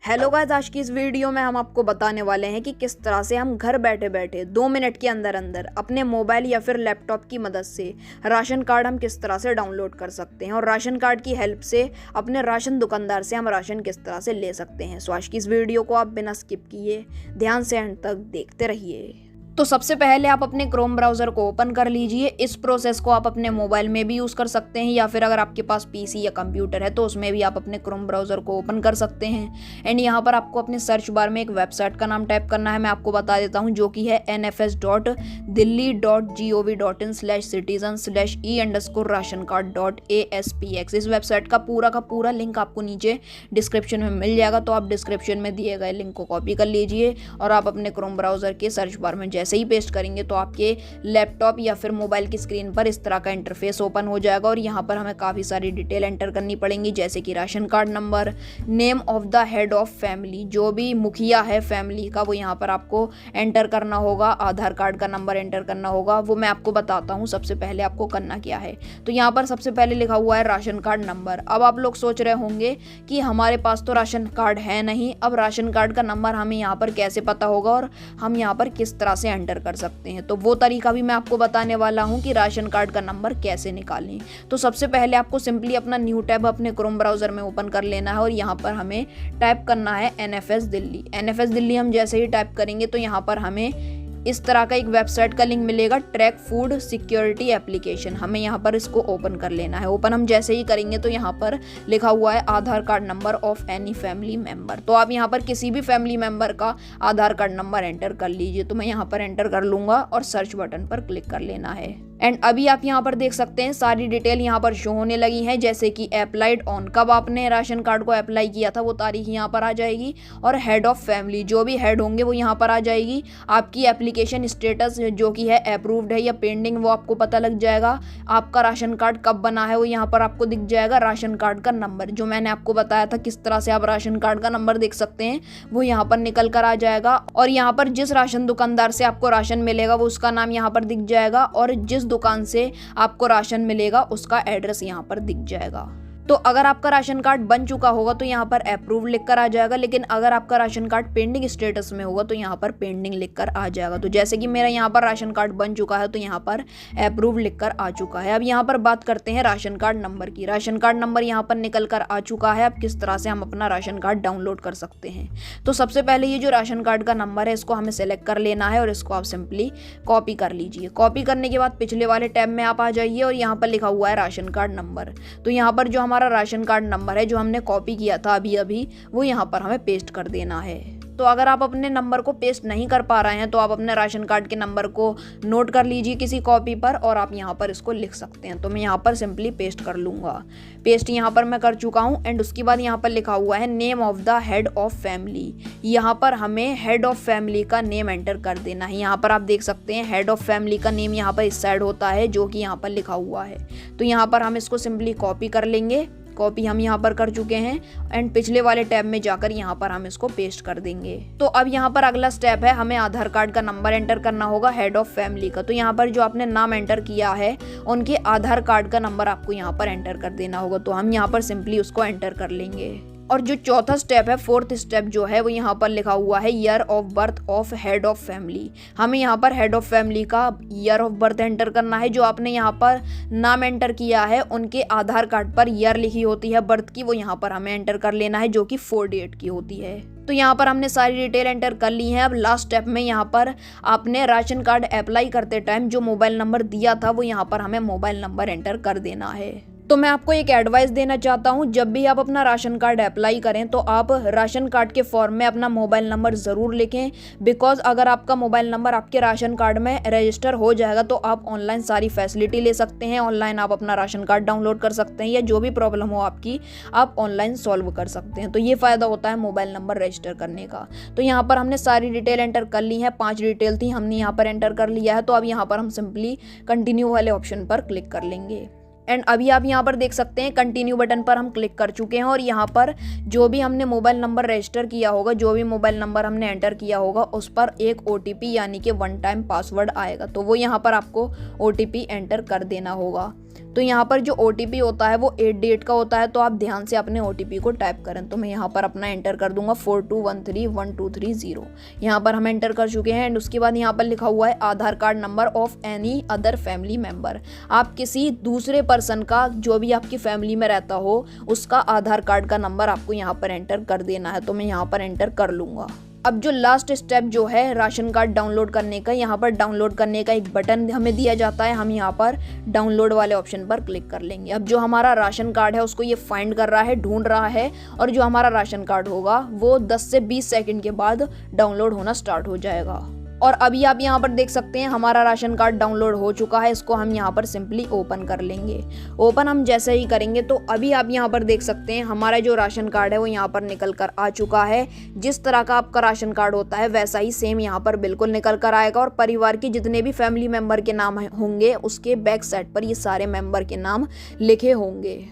Hello guys, आज की इस वीडियो में हम आपको बताने वाले हैं कि किस तरह से हम घर बैठे बैठे 2 मिनट के अंदर अंदर अपने मोबाइल या फिर लैपटॉप की मदद से राशन कार्ड हम किस तरह से डाउनलोड कर सकते हैं और राशन कार्ड की हेल्प से अपने राशन दुकानदार से हम राशन किस तरह से ले सकते हैं। सो आज की इस वीडियो को आप बिना स्किप किए ध्यान से एंड तक देखते रहिए। तो सबसे पहले आप अपने क्रोम ब्राउज़र को ओपन कर लीजिए। इस प्रोसेस को आप अपने मोबाइल में भी यूज़ कर सकते हैं या फिर अगर आपके पास पीसी या कंप्यूटर है तो उसमें भी आप अपने क्रोम ब्राउज़र को ओपन कर सकते हैं। एंड यहाँ पर आपको अपने सर्च बार में एक वेबसाइट का नाम टाइप करना है, मैं आपको बता देता हूँ, जो कि है nfs.delhi.gov.in/citizens/e_ration-card.aspx। इस वेबसाइट का पूरा लिंक आपको नीचे डिस्क्रिप्शन में मिल जाएगा, तो आप डिस्क्रिप्शन में दिए गए लिंक को कॉपी कर लीजिए और आप अपने क्रोम ब्राउज़र के सर्च बार में जैसे ही पेस्ट करेंगे तो आपके लैपटॉप या फिर मोबाइल की स्क्रीन पर इस तरह का इंटरफेस ओपन हो जाएगा। और यहाँ पर हमें काफ़ी सारी डिटेल एंटर करनी पड़ेंगी, जैसे कि ration card number, name of the head of family, जो भी मुखिया है फैमिली का वो यहाँ पर आपको एंटर करना होगा, आधार कार्ड का नंबर एंटर करना होगा। वो मैं आपको बताता हूँ सबसे पहले आपको करना क्या है। तो यहाँ पर सबसे पहले लिखा हुआ है राशन कार्ड नंबर। अब आप लोग सोच रहे होंगे कि हमारे पास तो राशन कार्ड है नहीं, अब राशन कार्ड का नंबर हमें यहाँ पर कैसे पता होगा और हम यहाँ पर किस तरह से एंटर कर सकते हैं। तो वो तरीका भी मैं आपको बताने वाला हूं कि राशन कार्ड का नंबर कैसे निकालें। तो सबसे पहले आपको सिंपली अपना न्यू टैब अपने क्रोम ब्राउज़र में ओपन कर लेना है और यहाँ पर हमें टाइप करना है NFS दिल्ली। NFS दिल्ली हम जैसे ही टाइप करेंगे तो यहाँ पर हमें इस तरह का एक वेबसाइट का लिंक मिलेगा, ट्रैक फूड सिक्योरिटी एप्लीकेशन। हमें यहाँ पर इसको ओपन कर लेना है। ओपन हम जैसे ही करेंगे तो यहाँ पर लिखा हुआ है Aadhaar card number of any family member. तो आप यहाँ पर किसी भी फैमिली मेंबर का आधार कार्ड नंबर एंटर कर लीजिए। तो मैं यहाँ पर एंटर कर लूँगा और सर्च बटन पर क्लिक कर लेना है। एंड अभी आप यहाँ पर देख सकते हैं सारी डिटेल यहाँ पर शो होने लगी है, जैसे कि अप्लाइड ऑन, कब आपने राशन कार्ड को अप्लाई किया था वो तारीख यहाँ पर आ जाएगी, और हेड ऑफ फैमिली, जो भी हेड होंगे वो यहाँ पर आ जाएगी। आपकी एप्लीकेशन स्टेटस जो कि है अप्रूव्ड है या पेंडिंग वो आपको पता लग जाएगा। आपका राशन कार्ड कब बना है वो यहाँ पर आपको दिख जाएगा। राशन कार्ड का नंबर जो मैंने आपको बताया था किस तरह से आप राशन कार्ड का नंबर देख सकते हैं वो यहाँ पर निकल कर आ जाएगा। और यहाँ पर जिस राशन दुकानदार से आपको राशन मिलेगा वो उसका नाम यहाँ पर दिख जाएगा, और जिस दुकान से आपको राशन मिलेगा उसका एड्रेस यहाँ पर दिख जाएगा। तो अगर आपका राशन कार्ड बन चुका होगा तो यहाँ पर अप्रूव लिखकर आ जाएगा, लेकिन अगर आपका राशन कार्ड पेंडिंग स्टेटस में होगा तो यहाँ पर पेंडिंग लिखकर आ जाएगा। तो जैसे कि मेरा यहाँ पर राशन कार्ड बन चुका है तो यहाँ पर अप्रूव लिखकर आ चुका है। अब यहाँ पर बात करते हैं राशन कार्ड नंबर की। राशन कार्ड नंबर यहाँ पर निकल कर आ चुका है। अब किस तरह से हम अपना राशन कार्ड डाउनलोड कर सकते हैं। तो सबसे पहले ये जो राशन कार्ड का नंबर है इसको हमें सेलेक्ट कर लेना है और इसको आप सिंपली कॉपी कर लीजिए। कॉपी करने के बाद पिछले वाले टैब में आप आ जाइए और यहाँ पर लिखा हुआ है राशन कार्ड नंबर। तो यहाँ पर जो हमारा राशन कार्ड नंबर है जो हमने कॉपी किया था अभी वो यहाँ पर हमें पेस्ट कर देना है। तो अगर आप अपने नंबर को पेस्ट नहीं कर पा रहे हैं तो आप अपने राशन कार्ड के नंबर को नोट कर लीजिए किसी कॉपी पर और आप यहाँ पर इसको लिख सकते हैं। तो मैं यहाँ पर सिंपली पेस्ट कर लूँगा। पेस्ट यहाँ पर मैं कर चुका हूँ। एंड उसके बाद यहाँ पर लिखा हुआ है name of the head of family. यहाँ पर हमें हेड ऑफ फैमिली का नेम एंटर कर देना है। यहाँ पर आप देख सकते हैं हेड ऑफ फैमिली का नेम यहाँ पर इस साइड होता है जो कि यहाँ पर लिखा हुआ है। तो यहाँ पर हम इसको सिंपली कॉपी कर लेंगे। कॉपी हम यहाँ पर कर चुके हैं एंड पिछले वाले टैब में जाकर यहाँ पर हम इसको पेस्ट कर देंगे। तो अब यहाँ पर अगला स्टेप है, हमें आधार कार्ड का नंबर एंटर करना होगा हेड ऑफ फैमिली का। तो यहाँ पर जो आपने नाम एंटर किया है उनके आधार कार्ड का नंबर आपको यहाँ पर एंटर कर देना होगा। तो हम यहाँ पर सिंपली उसको एंटर कर लेंगे। और जो चौथा स्टेप है, फोर्थ स्टेप जो है वो यहाँ पर लिखा हुआ है year of birth of head of family. हमें यहाँ पर हेड ऑफ फैमिली का ईयर ऑफ बर्थ एंटर करना है। जो आपने यहाँ पर नाम एंटर किया है उनके आधार कार्ड पर ईयर लिखी होती है बर्थ की, वो यहाँ पर हमें एंटर कर लेना है जो कि 48 की होती है। तो यहाँ पर हमने सारी डिटेल एंटर कर ली है। अब लास्ट स्टेप में यहाँ पर आपने राशन कार्ड अप्लाई करते टाइम जो मोबाइल नंबर दिया था वो यहाँ पर हमें मोबाइल नंबर एंटर कर देना है। तो मैं आपको एक एडवाइस देना चाहता हूँ, जब भी आप अपना राशन कार्ड अप्लाई करें तो आप राशन कार्ड के फॉर्म में अपना मोबाइल नंबर ज़रूर लिखें। बिकॉज अगर आपका मोबाइल नंबर आपके राशन कार्ड में रजिस्टर हो जाएगा तो आप ऑनलाइन सारी फैसिलिटी ले सकते हैं। ऑनलाइन आप अपना राशन कार्ड डाउनलोड कर सकते हैं या जो भी प्रॉब्लम हो आपकी आप ऑनलाइन सॉल्व कर सकते हैं। तो ये फ़ायदा होता है मोबाइल नंबर रजिस्टर करने का। तो यहाँ पर हमने सारी डिटेल एंटर कर ली है। 5 डिटेल थी, हमने यहाँ पर एंटर कर लिया है। तो अब यहाँ पर हम सिंपली कंटिन्यू वाले ऑप्शन पर क्लिक कर लेंगे। एंड अभी आप यहाँ पर देख सकते हैं कंटिन्यू बटन पर हम क्लिक कर चुके हैं और यहाँ पर जो भी हमने मोबाइल नंबर रजिस्टर किया होगा, जो भी मोबाइल नंबर हमने एंटर किया होगा उस पर एक OTP यानी कि 1 टाइम पासवर्ड आएगा। तो वो यहाँ पर आपको OTP एंटर कर देना होगा। तो यहाँ पर जो OTP होता है वो 8 डिजिट का होता है, तो आप ध्यान से अपने OTP को टाइप करें। तो मैं यहाँ पर अपना एंटर कर दूंगा 42131230। यहाँ पर हम एंटर कर चुके हैं। एंड उसके बाद यहाँ पर लिखा हुआ है Aadhaar card number of any other family member. आप किसी दूसरे पर्सन का, जो भी आपकी फैमिली में रहता हो, उसका आधार कार्ड का नंबर आपको यहाँ पर एंटर कर देना है। तो मैं यहाँ पर एंटर कर लूँगा। अब जो लास्ट स्टेप जो है राशन कार्ड डाउनलोड करने का, यहाँ पर डाउनलोड करने का एक बटन हमें दिया जाता है। हम यहाँ पर डाउनलोड वाले ऑप्शन पर क्लिक कर लेंगे। अब जो हमारा राशन कार्ड है उसको ये फाइंड कर रहा है, ढूंढ रहा है, और जो हमारा राशन कार्ड होगा वो 10 से 20 सेकंड के बाद डाउनलोड होना स्टार्ट हो जाएगा। और अभी आप यहाँ पर देख सकते हैं हमारा राशन कार्ड डाउनलोड हो चुका है। इसको हम यहाँ पर सिंपली ओपन कर लेंगे। ओपन हम जैसे ही करेंगे तो अभी आप यहाँ पर देख सकते हैं हमारा जो राशन कार्ड है वो यहाँ पर निकल कर आ चुका है। जिस तरह का आपका राशन कार्ड होता है वैसा ही सेम यहाँ पर बिल्कुल निकल कर आएगा। और परिवार के जितने भी फैमिली मेम्बर के नाम होंगे उसके बैक साइड पर ये सारे मेम्बर के नाम लिखे होंगे।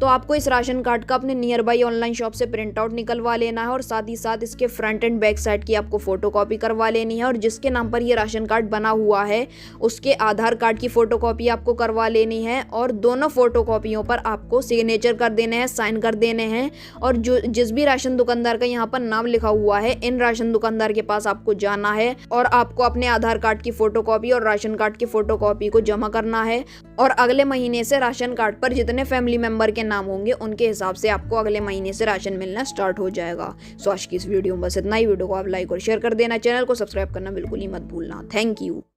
तो आपको इस राशन कार्ड का अपने नियर बाई ऑनलाइन शॉप से प्रिंट आउट निकलवा लेना है, और साथ ही साथ इसके फ्रंट एंड बैक साइड की आपको फोटोकॉपी करवा लेनी है। और जिसके नाम पर ये राशन कार्ड बना हुआ है उसके आधार कार्ड की फोटोकॉपी आपको करवा लेनी है, और दोनों फोटोकॉपियों पर आपको सिग्नेचर कर देने हैं, साइन कर देने हैं। और जो जिस भी राशन दुकानदार का यहाँ पर नाम लिखा हुआ है, इन राशन दुकानदार के पास आपको जाना है और आपको अपने आधार कार्ड की फोटोकॉपी और राशन कार्ड की फोटोकॉपी को जमा करना है। और अगले महीने से राशन कार्ड पर जितने फैमिली मेंबर के नाम होंगे उनके हिसाब से आपको अगले महीने से राशन मिलना स्टार्ट हो जाएगा। सो आज की इस वीडियो में बस इतना ही। वीडियो को आप लाइक और शेयर कर देना, चैनल को सब्सक्राइब करना बिल्कुल ही मत भूलना। Thank you.